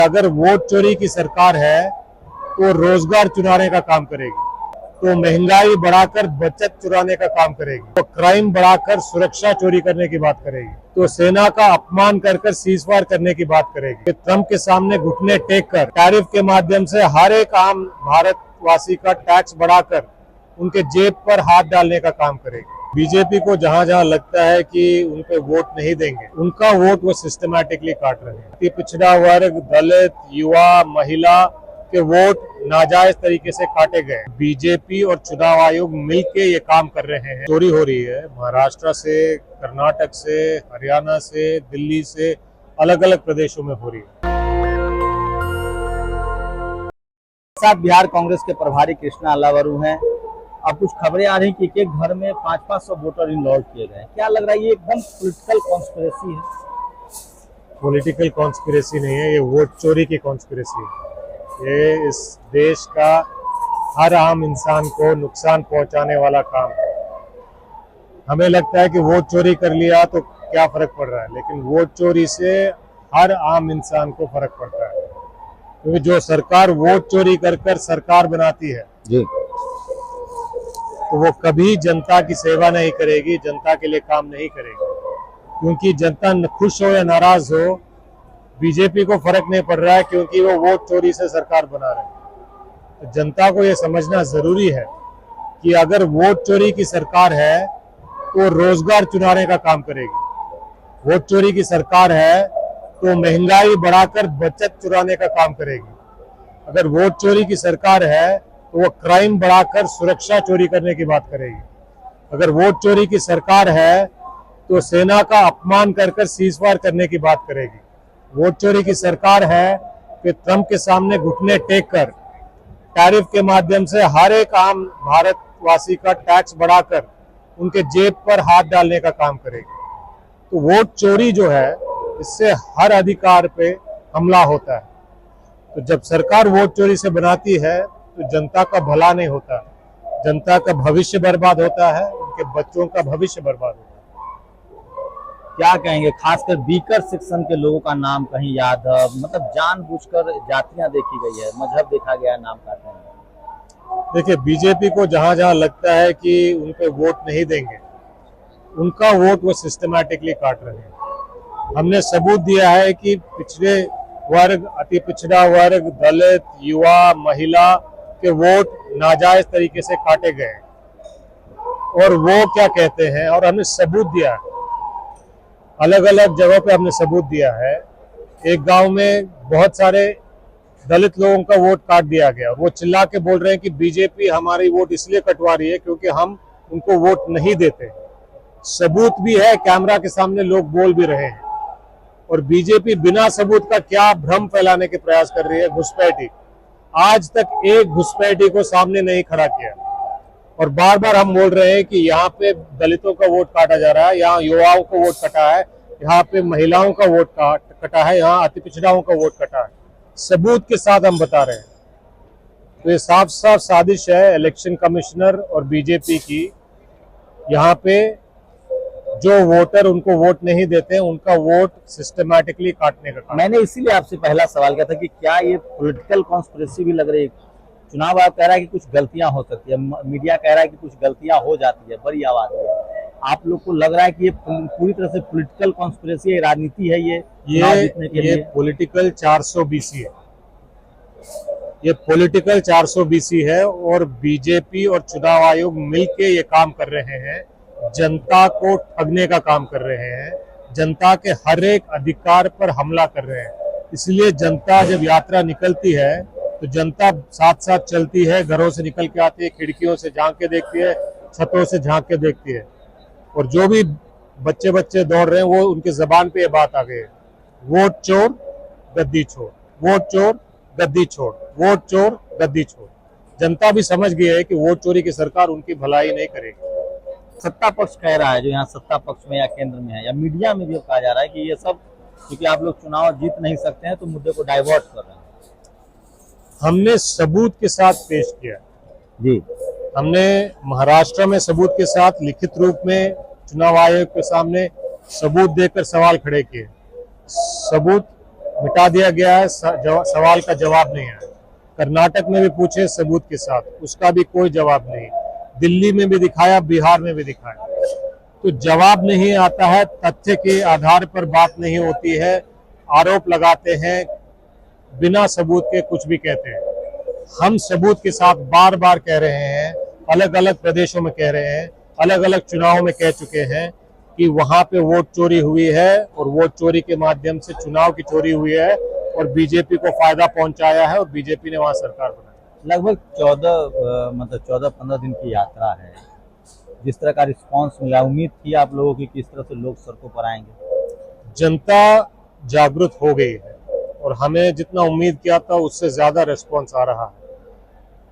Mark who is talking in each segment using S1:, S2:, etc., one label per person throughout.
S1: अगर वोट चोरी की सरकार है तो रोजगार चुराने का काम करेगी, तो महंगाई बढ़ाकर बचत चुराने का काम करेगी, तो क्राइम बढ़ाकर सुरक्षा चोरी करने की बात करेगी, तो सेना का अपमान कर कर सीजफायर करने की बात करेगी, ट्रंप के सामने घुटने टेक कर टैरिफ के माध्यम से हर एक आम भारतवासी का टैक्स बढ़ाकर उनके जेब पर हाथ डालने का काम करेगी। बीजेपी को जहां जहां लगता है कि उन पे वोट नहीं देंगे, उनका वोट वो सिस्टमैटिकली काट रहे हैं। अति पिछड़ा वर्ग, दलित, युवा, महिला के वोट नाजायज तरीके से काटे गए। बीजेपी और चुनाव आयोग मिलके ये काम कर रहे हैं। चोरी हो रही है महाराष्ट्र से, कर्नाटक से, हरियाणा से, दिल्ली से, अलग अलग प्रदेशों में हो रही है।
S2: साथ बिहार कांग्रेस के प्रभारी कृष्णा अल्लावरू हैं। अब कुछ खबरें आ रही कि एक घर में 500 वोटर इनरोल किए गए। क्या लग रहा है ये एकदम पॉलिटिकल कॉन्स्पिरेसी है?
S1: पॉलिटिकल कॉन्स्पिरेसी नहीं है, ये वोट चोरी की कॉन्स्पिरेसी है। ये इस देश का हर आम इंसान को नुकसान पहुंचाने वाला काम है। हमें लगता है कि वोट चोरी कर लिया तो क्या फर्क पड़ रहा है, लेकिन वोट चोरी से हर आम इंसान को फर्क पड़ता है, क्योंकि जो सरकार वोट चोरी कर कर सरकार बनाती है
S2: जी,
S1: तो वो कभी जनता की सेवा नहीं करेगी, जनता के लिए काम नहीं करेगी। क्योंकि जनता खुश हो या नाराज हो, बीजेपी को फर्क नहीं पड़ रहा है, क्योंकि वो वोट चोरी से सरकार बना रहे हैं। तो जनता को ये समझना जरूरी है कि अगर वोट चोरी की सरकार है तो रोजगार चुराने का काम करेगी। वोट चोरी की सरकार है तो महंगाई बढ़ाकर बचत चुराने का काम करेगी। अगर वोट चोरी की सरकार है तो वो क्राइम बढ़ाकर सुरक्षा चोरी करने की बात करेगी। अगर वोट चोरी की सरकार है तो सेना का अपमान कर कर सीजफायर करने की बात करेगी। वोट चोरी की सरकार है कि ट्रंप के सामने घुटने टेक कर टैरिफ के माध्यम से हर एक आम भारतवासी का टैक्स बढ़ाकर उनके जेब पर हाथ डालने का काम करेगी। तो वोट चोरी जो है, इससे हर अधिकार पे हमला होता है। तो जब सरकार वोट चोरी से बनाती है तो जनता का भला नहीं होता, जनता का भविष्य बर्बाद होता है, उनके बच्चों का भविष्य बर्बाद होता है।
S2: क्या कहेंगे? खासकर बीकर सेक्शन के लोगों का नाम कहीं यादव, मतलब जानबूझकर जातियां देखी गई है, मजहब देखा गया है नाम काटने में।
S1: देखिए, बीजेपी को जहां जहां लगता है कि उन पे वोट नहीं देंगे, उनका वोट वो सिस्टमैटिकली काट रहे हैं। हमने सबूत दिया है कि पिछड़े वर्ग, अति पिछड़ा वर्ग, दलित, युवा, महिला के वोट नाजायज तरीके से काटे गए। और वो क्या कहते हैं, और हमने सबूत दिया है, अलग अलग जगहों पे हमने सबूत दिया है। एक गांव में बहुत सारे दलित लोगों का वोट काट दिया गया, वो चिल्ला के बोल रहे हैं कि बीजेपी हमारी वोट इसलिए कटवा रही है क्योंकि हम उनको वोट नहीं देते। सबूत भी है, कैमरा के सामने लोग बोल भी रहे हैं। और बीजेपी बिना सबूत का क्या भ्रम फैलाने के प्रयास कर रही है, घुसपैठी। आज तक एक घुसपैठी को सामने नहीं खड़ा किया। और बार बार हम बोल रहे हैं कि यहाँ पे दलितों का वोट काटा जा रहा है, यहाँ युवाओं का वोट कटा है, यहाँ पे महिलाओं का वोट कटा है, यहाँ अति पिछड़ाओं का वोट कटा है। सबूत के साथ हम बता रहे हैं। तो ये साफ साफ साजिश है इलेक्शन कमिश्नर और बीजेपी की। यहाँ पे जो वोटर उनको वोट नहीं देते, उनका वोट सिस्टमैटिकली काटने का काम।
S2: मैंने इसीलिए आपसे पहला सवाल किया था कि क्या ये पॉलिटिकल कॉन्स्पिरेसी भी लग रही है? चुनाव आयोग कह रहा है कि कुछ गलतियां हो सकती है, मीडिया कह रहा है कि कुछ गलतियां हो जाती है, बड़ी आवाज है। आप लोग को लग रहा है कि ये पूरी तरह से पॉलिटिकल कॉन्स्पिरेसी है, राजनीति है
S1: ये पॉलिटिकल 420 है, ये पॉलिटिकल 420 है। और बीजेपी और चुनाव आयोग मिलके ये काम कर रहे हैं, जनता को ठगने का काम कर रहे हैं, जनता के हर एक अधिकार पर हमला कर रहे हैं। इसलिए जनता जब यात्रा निकलती है तो जनता साथ साथ चलती है, घरों से निकल के आती है, खिड़कियों से झांक के देखती है, छतों से झांक के देखती है। और जो भी बच्चे दौड़ रहे हैं, वो उनके जबान पे ये बात आ गई है, वोट चोर गद्दी छोड़, वोट चोर गद्दी छोड़, वोट चोर गद्दी छोड़। जनता भी समझ गई है कि वोट चोरी की सरकार उनकी भलाई नहीं करेगी।
S2: सत्ता पक्ष कह रहा है, जो यहाँ सत्ता पक्ष में या केंद्र में है या मीडिया में भी कहा जा रहा है कि ये सब क्योंकि आप लोग चुनाव जीत नहीं सकते हैं तो मुद्दे को डाइवर्ट कर रहे हैं।
S1: हमने सबूत के साथ पेश किया
S2: जी,
S1: हमने महाराष्ट्र में सबूत के साथ लिखित रूप में चुनाव आयोग के सामने सबूत देकर सवाल खड़े किए। सबूत मिटा दिया गया है, सवाल का जवाब नहीं आया। कर्नाटक में भी पूछे सबूत के साथ, उसका भी कोई जवाब नहीं। दिल्ली में भी दिखाया, बिहार में भी दिखाया, तो जवाब नहीं आता है। तथ्य के आधार पर बात नहीं होती है, आरोप लगाते हैं, बिना सबूत के कुछ भी कहते हैं। हम सबूत के साथ बार बार कह रहे हैं, अलग अलग प्रदेशों में कह रहे हैं, अलग अलग चुनावों में कह चुके हैं कि वहां पे वोट चोरी हुई है और वोट चोरी के माध्यम से चुनाव की चोरी हुई है और बीजेपी को फायदा पहुंचाया है और बीजेपी ने वहां सरकार बनाई।
S2: लगभग 14-15 दिन की यात्रा है, जिस तरह का रिस्पांस मिला, उम्मीद थी आप लोगों की किस तरह से लोग सड़कों पर आएंगे?
S1: जनता जागरूक हो गई है और हमें जितना उम्मीद किया था उससे ज्यादा रिस्पांस आ रहा है।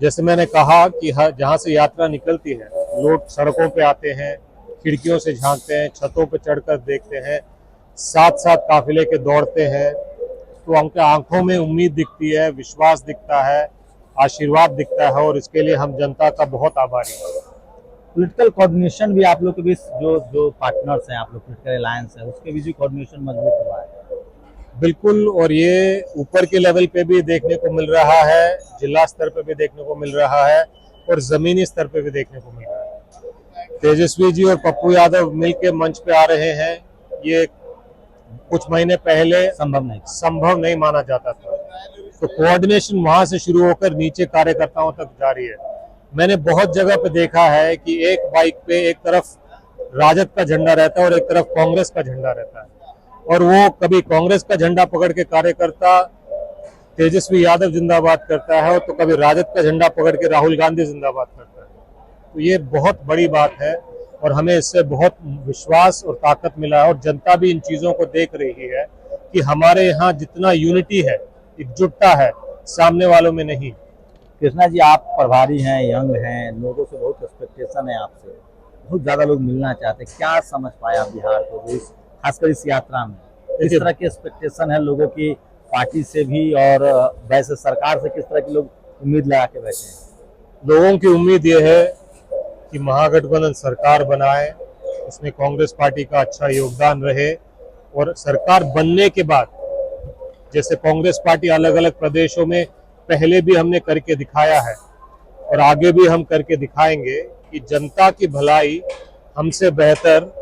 S1: जैसे मैंने कहा कि जहां से यात्रा निकलती है, लोग सड़कों पे आते हैं, खिड़कियों से झांकते हैं, छतों पे चढ़कर देखते हैं, साथ साथ काफिले के दौड़ते हैं, तो उनके आंखों में उम्मीद दिखती है, विश्वास दिखता है, आशीर्वाद दिखता है और इसके लिए हम जनता का बहुत आभारी हैं।
S2: पॉलिटिकल कोऑर्डिनेशन भी आप लोग के बीच, जो जो पार्टनर्स हैं आप लोग, पॉलिटिकल अलायंस है, उसके बीच भी कोऑर्डिनेशन मजबूत हुआ है?
S1: बिल्कुल, और ये ऊपर के लेवल पे भी देखने को मिल रहा है, जिला स्तर पे भी देखने को मिल रहा है और जमीनी स्तर पे भी देखने को मिल रहा है। तेजस्वी जी और पप्पू यादव मिलके मंच पे आ रहे हैं, ये कुछ महीने पहले संभव नहीं माना जाता था। तो कोऑर्डिनेशन वहां से शुरू होकर नीचे कार्यकर्ताओं तक जारी है। मैंने बहुत जगह पे देखा है कि एक बाइक पे एक तरफ राजद का झंडा रहता है और एक तरफ कांग्रेस का झंडा रहता है, और वो कभी कांग्रेस का झंडा पकड़ के कार्यकर्ता तेजस्वी यादव जिंदाबाद करता है और तो कभी राजद का झंडा पकड़ के राहुल गांधी जिंदाबाद करता है। तो ये बहुत बड़ी बात है और हमें इससे बहुत विश्वास और ताकत मिला है और जनता भी इन चीजों को देख रही है कि हमारे यहाँ जितना यूनिटी है, एकजुटता है, सामने वालों में नहीं।
S2: कृष्णा जी, आप प्रभारी हैं, यंग हैं, लोगों से बहुत एक्सपेक्टेशन है आपसे, बहुत ज्यादा लोग मिलना चाहते हैं, क्या समझ पाए आप बिहार को, खासकर इस यात्रा में? किस तरह की एक्सपेक्टेशन है लोगों की, पार्टी से भी और वैसे सरकार से किस तरह की लोग उम्मीद लगा के बैठे हैं?
S1: लोगों की उम्मीद ये है कि महागठबंधन सरकार बनाए, उसमें कांग्रेस पार्टी का अच्छा योगदान रहे और सरकार बनने के बाद जैसे कांग्रेस पार्टी अलग अलग प्रदेशों में पहले भी हमने करके दिखाया है और आगे भी हम करके दिखाएंगे कि जनता की भलाई हमसे बेहतर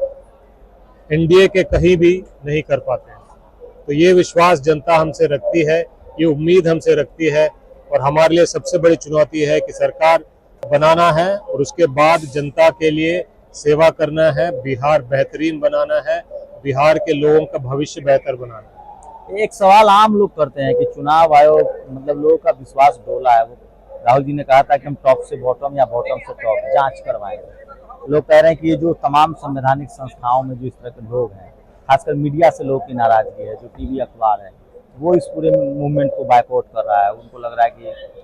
S1: एनडीए के कहीं भी नहीं कर पाते हैं। तो ये विश्वास जनता हमसे रखती है, ये उम्मीद हमसे रखती है और हमारे लिए सबसे बड़ी चुनौती है कि सरकार बनाना है और उसके बाद जनता के लिए सेवा करना है, बिहार बेहतरीन बनाना है, बिहार के लोगों का भविष्य बेहतर बनाना है।
S2: एक सवाल आम लोग करते हैं कि चुनाव आयोग, मतलब लोगों का विश्वास डोला है। वो राहुल जी ने कहा था कि हम टॉप से बॉटम या बॉटम से टॉप जांच करवाएंगे। लोग कह रहे हैं कि ये जो तमाम संवैधानिक संस्थाओं में जो इस तरह के लोग हैं, खासकर मीडिया से लोगों की नाराजगी है, जो टीवी अखबार है, वो इस पूरे मूवमेंट को बायकॉट कर रहा है। उनको लग रहा है कि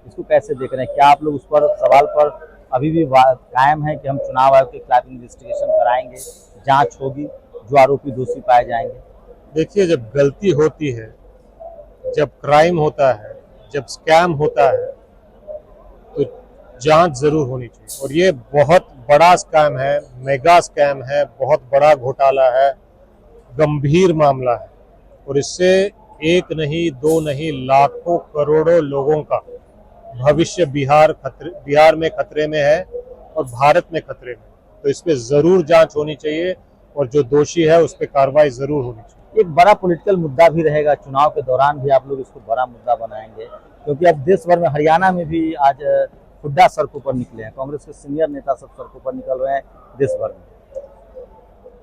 S2: इसको कैसे देख रहे हैं? क्या आप लोग उस पर सवाल पर अभी भी कायम है कि हम चुनाव आयोग के खिलाफ इन्वेस्टिगेशन कराएंगे, जांच होगी, जो आरोपी दोषी पाए जाएंगे?
S1: देखिए, जब गलती होती है, जब क्राइम होता है, जब स्कैम होता है, तो जांच जरूर होनी चाहिए। और ये बहुत बड़ा स्कैम है, मेगा स्कैम है, बहुत बड़ा घोटाला है, गंभीर मामला है और इससे एक नहीं, दो नहीं, लाखों करोड़ों लोगों का भविष्य बिहार में खतरे में है और भारत में खतरे में। तो इस पे जरूर जांच होनी चाहिए और जो दोषी है उस पर कार्रवाई जरूर होनी चाहिए।
S2: एक बड़ा पॉलिटिकल मुद्दा भी रहेगा, चुनाव के दौरान भी आप लोग इसको बड़ा मुद्दा बनाएंगे, क्योंकि अब देश भर में, हरियाणा में भी आज हुड्डा सड़कों पर निकले हैं, कांग्रेस के सीनियर नेता सब सड़कों पर निकल रहे हैं देश भर में।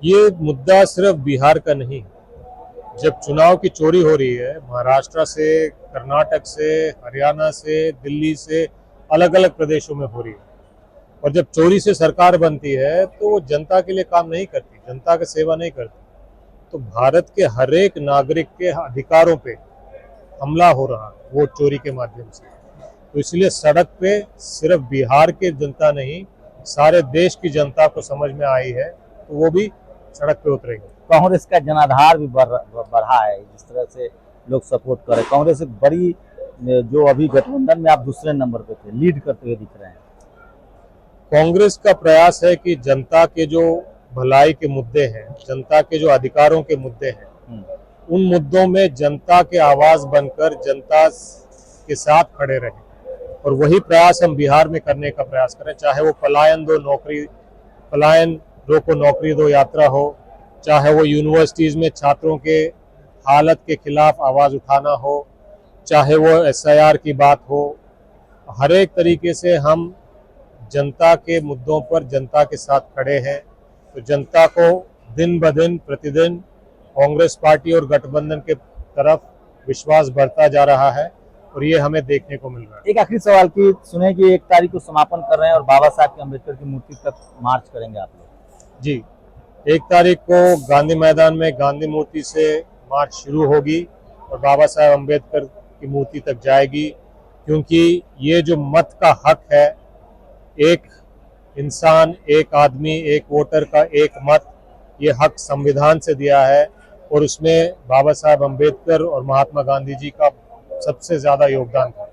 S1: ये मुद्दा सिर्फ बिहार का नहीं, जब चुनाव की चोरी हो रही है महाराष्ट्र से, कर्नाटक से, हरियाणा से, दिल्ली से, अलग अलग प्रदेशों में हो रही है, और जब चोरी से सरकार बनती है तो वो जनता के लिए काम नहीं करती, जनता की सेवा नहीं करती। तो भारत के हर एक नागरिक के अधिकारों पे हमला हो रहा है वोट चोरी के माध्यम से। तो इसलिए सड़क पे सिर्फ बिहार के जनता नहीं, सारे देश की जनता को समझ में आई है, तो वो भी सड़क पे उतरेंगे।
S2: कांग्रेस का जनाधार भी बढ़ा है, जिस तरह से लोग सपोर्ट कर रहे हैं। कांग्रेस एक बड़ी, जो अभी गठबंधन में आप दूसरे नंबर पे थे, लीड करते हुए दिख रहे हैं।
S1: कांग्रेस का प्रयास है कि जनता के जो भलाई के मुद्दे हैं, जनता के जो अधिकारों के मुद्दे हैं, उन मुद्दों में जनता के आवाज बनकर जनता के साथ खड़े रहें, और वही प्रयास हम बिहार में करने का प्रयास करें। चाहे वो पलायन रोको नौकरी दो यात्रा हो, चाहे वो यूनिवर्सिटीज में छात्रों के हालत के खिलाफ आवाज उठाना हो, चाहे वो SIR की बात हो, हर एक तरीके से हम जनता के मुद्दों पर जनता के साथ खड़े हैं। तो जनता को दिन ब दिन प्रतिदिन कांग्रेस पार्टी और गठबंधन के तरफ विश्वास बढ़ता जा रहा है, और ये हमें देखने को मिल रहा है।
S2: एक आखिरी सवाल की सुने कि 1 तारीख को समापन कर रहे हैं और बाबा साहब अम्बेडकर की मूर्ति तक मार्च करेंगे आप लोग?
S1: जी, 1 तारीख को गांधी मैदान में गांधी मूर्ति से मार्च शुरू होगी और बाबा साहेब अम्बेडकर की मूर्ति तक जाएगी, क्योंकि ये जो मत का हक है, एक इंसान, एक आदमी, एक वोटर का एक मत, ये हक संविधान से दिया है, और उसमें बाबा साहेब अम्बेडकर और महात्मा गांधी जी का सबसे ज्यादा योगदान था।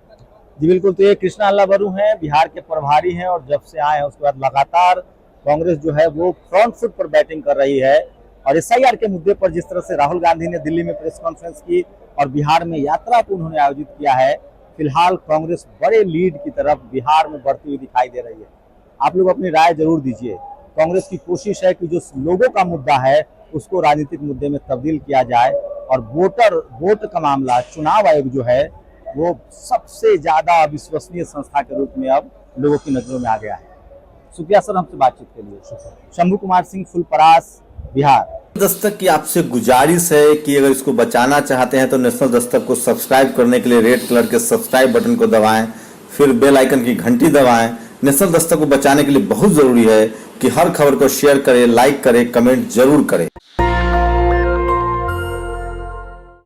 S2: जी बिल्कुल। तो ये कृष्णा अल्लाह बरू हैं, बिहार के प्रभारी हैं, और जब से आए हैं उसके बाद लगातार कांग्रेस जो है वो फ्रंट फुट पर बैटिंग कर रही है। और SIR के मुद्दे पर जिस तरह से राहुल गांधी ने दिल्ली में प्रेस कॉन्फ्रेंस की और बिहार में यात्रा को उन्होंने आयोजित किया है, फिलहाल कांग्रेस बड़े लीड की तरफ बिहार में बढ़ती हुई दिखाई दे रही है। आप लोग अपनी राय जरूर दीजिए। कांग्रेस की कोशिश है कि जो लोगों का मुद्दा है उसको राजनीतिक मुद्दे में तब्दील किया जाए, और वोट का मामला, चुनाव आयोग जो है वो सबसे ज्यादा अविश्वसनीय संस्था के रूप में अब लोगों की नजरों में आ गया है। शुक्रिया सर हमसे बातचीत के लिए। शंभू कुमार सिंह, फुलपरास, बिहार।
S3: दस्तक की आपसे गुजारिश है कि अगर इसको बचाना चाहते हैं तो नेशनल दस्तक को सब्सक्राइब करने के लिए रेड कलर के सब्सक्राइब बटन को दबाएं, फिर बेल आइकन की घंटी दबाएं। नेशनल दस्तक को बचाने के लिए बहुत जरूरी है कि हर खबर को शेयर करें, लाइक करें, कमेंट जरूर करें।